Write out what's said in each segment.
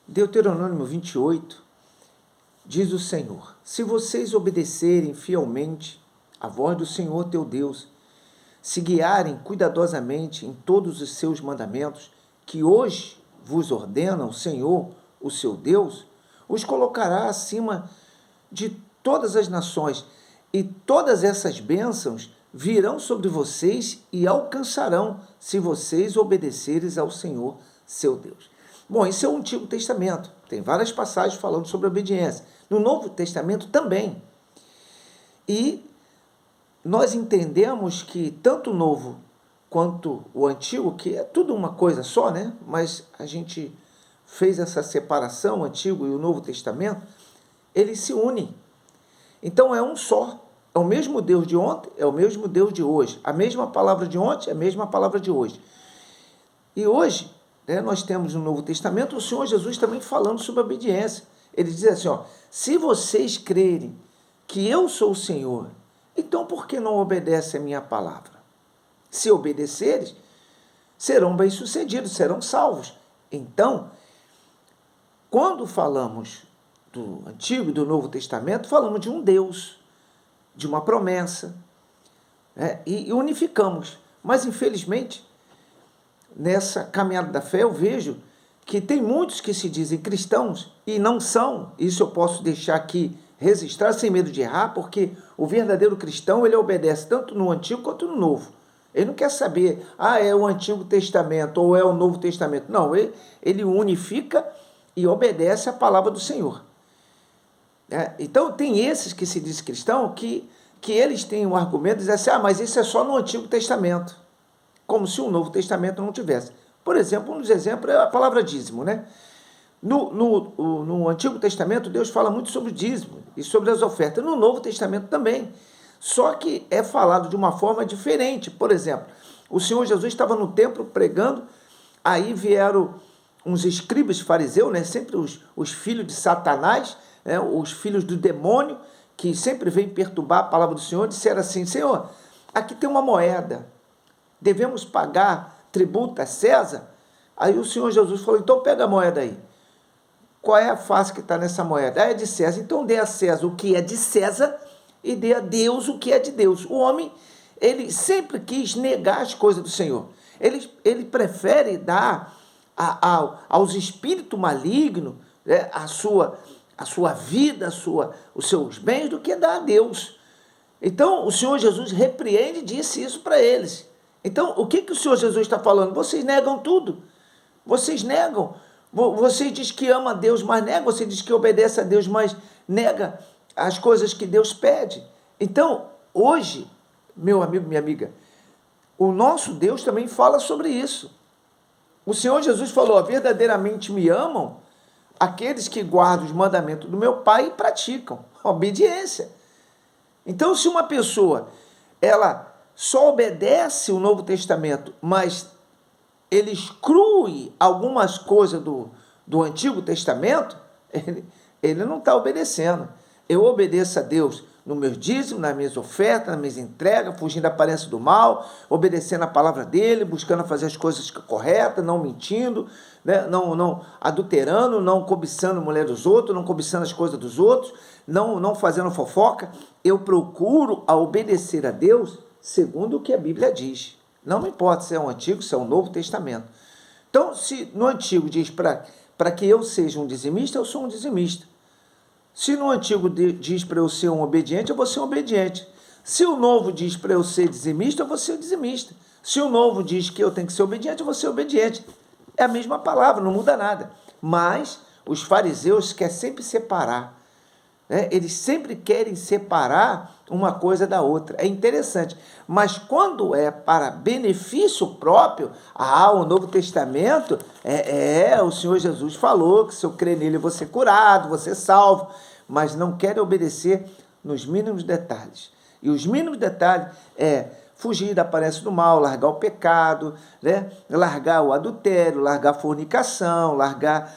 Deuteronômio 28, diz o Senhor: se vocês obedecerem fielmente à voz do Senhor teu Deus, se guiarem cuidadosamente em todos os seus mandamentos, que hoje vos ordena o Senhor, o seu Deus, os colocará acima de todas as nações, e todas essas bênçãos virão sobre vocês e alcançarão, se vocês obedecerem ao Senhor, seu Deus. Bom, isso é o Antigo Testamento. Tem várias passagens falando sobre obediência. No Novo Testamento também. E nós entendemos que tanto o Novo quanto o Antigo, que é tudo uma coisa só, né? Mas a gente fez essa separação, o Antigo e o Novo Testamento, eles se unem. Então é um só. É o mesmo Deus de ontem, é o mesmo Deus de hoje. A mesma palavra de ontem, é a mesma palavra de hoje. E hoje, nós temos no Novo Testamento o Senhor Jesus também falando sobre obediência. Ele diz assim, se vocês crerem que eu sou o Senhor, então por que não obedecem a minha palavra? Se obedecerem, serão bem-sucedidos, serão salvos. Então, quando falamos do Antigo e do Novo Testamento, falamos de um Deus, de uma promessa, e unificamos. Mas, infelizmente, nessa caminhada da fé, eu vejo que tem muitos que se dizem cristãos e não são. Isso eu posso deixar aqui registrar sem medo de errar, porque o verdadeiro cristão, ele obedece tanto no Antigo quanto no Novo. Ele não quer saber, é o Antigo Testamento ou é o Novo Testamento. Não, ele unifica e obedece a palavra do Senhor. Então, tem esses que se diz cristão que eles têm um argumento de dizer assim, mas isso é só no Antigo Testamento, como se o Novo Testamento não tivesse. Por exemplo, um dos exemplos é a palavra dízimo, né? No Antigo Testamento, Deus fala muito sobre o dízimo e sobre as ofertas. No Novo Testamento também. Só que é falado de uma forma diferente. Por exemplo, o Senhor Jesus estava no templo pregando, aí vieram uns escribas fariseus, né? Sempre os filhos de Satanás, né? Os filhos do demônio, que sempre vêm perturbar a palavra do Senhor, disseram assim, Senhor, aqui tem uma moeda, devemos pagar tributo a César? Aí o Senhor Jesus falou, então pega a moeda aí. Qual é a face que está nessa moeda? É de César. Então dê a César o que é de César e dê a Deus o que é de Deus. O homem, ele sempre quis negar as coisas do Senhor. Ele prefere dar aos espíritos malignos, né, a sua vida, os seus bens, do que dar a Deus. Então, o Senhor Jesus repreende e disse isso para eles. Então, o que o Senhor Jesus está falando? Vocês negam tudo. Vocês negam. Você diz que ama a Deus, mas nega. Você diz que obedece a Deus, mas nega as coisas que Deus pede. Então, hoje, meu amigo, minha amiga, o nosso Deus também fala sobre isso. O Senhor Jesus falou, verdadeiramente me amam aqueles que guardam os mandamentos do meu Pai e praticam. Obediência. Então, se uma pessoa, ela só obedece o Novo Testamento, mas ele exclui algumas coisas do Antigo Testamento, ele não está obedecendo. Eu obedeço a Deus no meu dízimo, nas minhas ofertas, nas minhas entregas, fugindo da aparência do mal, obedecendo a palavra dele, buscando fazer as coisas corretas, não mentindo, né? não adulterando, não cobiçando a mulher dos outros, não cobiçando as coisas dos outros, não fazendo fofoca. Eu procuro a obedecer a Deus segundo o que a Bíblia diz. Não me importa se é o Antigo, se é o Novo Testamento. Então, se no Antigo diz para que eu seja um dizimista, eu sou um dizimista. Se no Antigo diz para eu ser um obediente, eu vou ser um obediente. Se o Novo diz para eu ser dizimista, eu vou ser dizimista. Se o Novo diz que eu tenho que ser obediente, eu vou ser obediente. É a mesma palavra, não muda nada. Mas os fariseus querem sempre separar. Eles sempre querem separar uma coisa da outra. É interessante. Mas quando é para benefício próprio, o Novo Testamento, o Senhor Jesus falou que se eu crer nele eu vou ser curado, vou ser salvo, mas não querem obedecer nos mínimos detalhes. E os mínimos detalhes é fugir da aparência do mal, largar o pecado, né? Largar o adultério, largar a fornicação, largar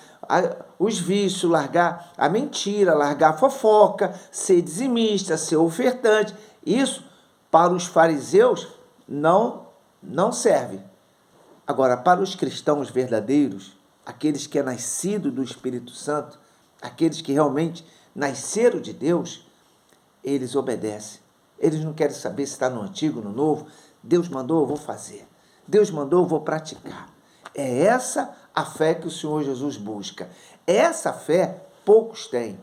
os vícios, largar a mentira, largar a fofoca, ser dizimista, ser ofertante. Isso, para os fariseus, não serve. Agora, para os cristãos verdadeiros, aqueles que é nascido do Espírito Santo, aqueles que realmente nasceram de Deus, eles obedecem. Eles não querem saber se está no antigo, no novo. Deus mandou, eu vou fazer. Deus mandou, eu vou praticar. É essa a fé que o Senhor Jesus busca. Essa fé poucos têm.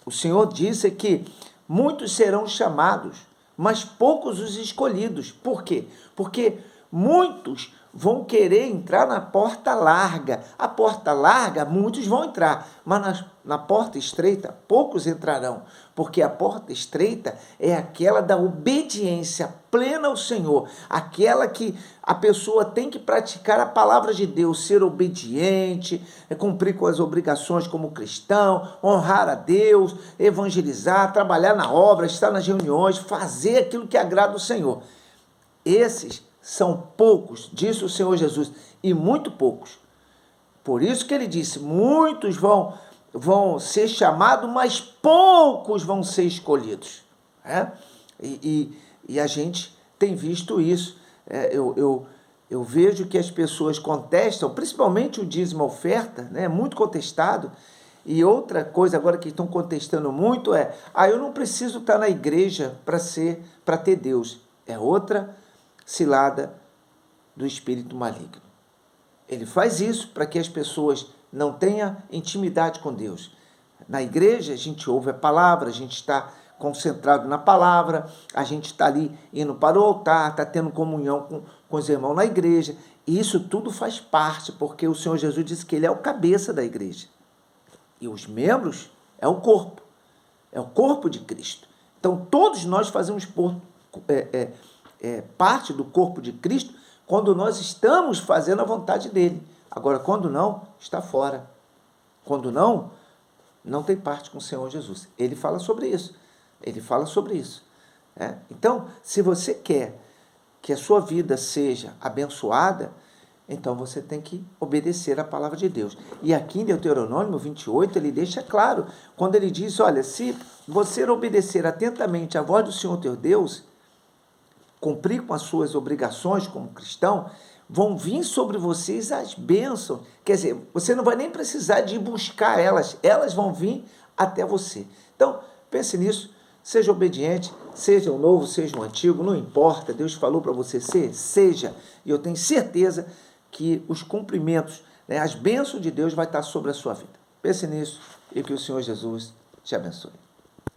O Senhor disse que muitos serão chamados, mas poucos os escolhidos. Por quê? Porque muitos vão querer entrar na porta larga. A porta larga, muitos vão entrar, mas na porta estreita, poucos entrarão, porque a porta estreita é aquela da obediência plena ao Senhor, aquela que a pessoa tem que praticar a palavra de Deus, ser obediente, cumprir com as obrigações como cristão, honrar a Deus, evangelizar, trabalhar na obra, estar nas reuniões, fazer aquilo que agrada o Senhor. Esses são poucos, disse o Senhor Jesus, e muito poucos. Por isso que ele disse, muitos vão ser chamados, mas poucos vão ser escolhidos. Né? E a gente tem visto isso. Eu vejo que as pessoas contestam, principalmente o dízimo e oferta, né? Muito contestado. E outra coisa agora que estão contestando muito é, eu não preciso estar na igreja para ter Deus. É outra cilada do espírito maligno. Ele faz isso para que as pessoas não tenham intimidade com Deus. Na igreja, a gente ouve a palavra, a gente está concentrado na palavra, a gente está ali indo para o altar, está tendo comunhão com os irmãos na igreja, e isso tudo faz parte, porque o Senhor Jesus disse que ele é o cabeça da igreja. E os membros é o corpo de Cristo. Então, todos nós fazemos parte do corpo de Cristo quando nós estamos fazendo a vontade dele. Agora, quando não, está fora. Quando não tem parte com o Senhor Jesus. Ele fala sobre isso. Então, se você quer que a sua vida seja abençoada, então você tem que obedecer à palavra de Deus. E aqui em Deuteronômio 28, ele deixa claro, quando ele diz, olha, se você obedecer atentamente à voz do Senhor teu Deus, cumprir com as suas obrigações como cristão, vão vir sobre vocês as bênçãos. Quer dizer, você não vai nem precisar de ir buscar elas vão vir até você. Então, pense nisso, seja obediente, seja o novo, seja o antigo, não importa, Deus falou para você seja, e eu tenho certeza que os cumprimentos, as bênçãos de Deus vai estar sobre a sua vida. Pense nisso e que o Senhor Jesus te abençoe.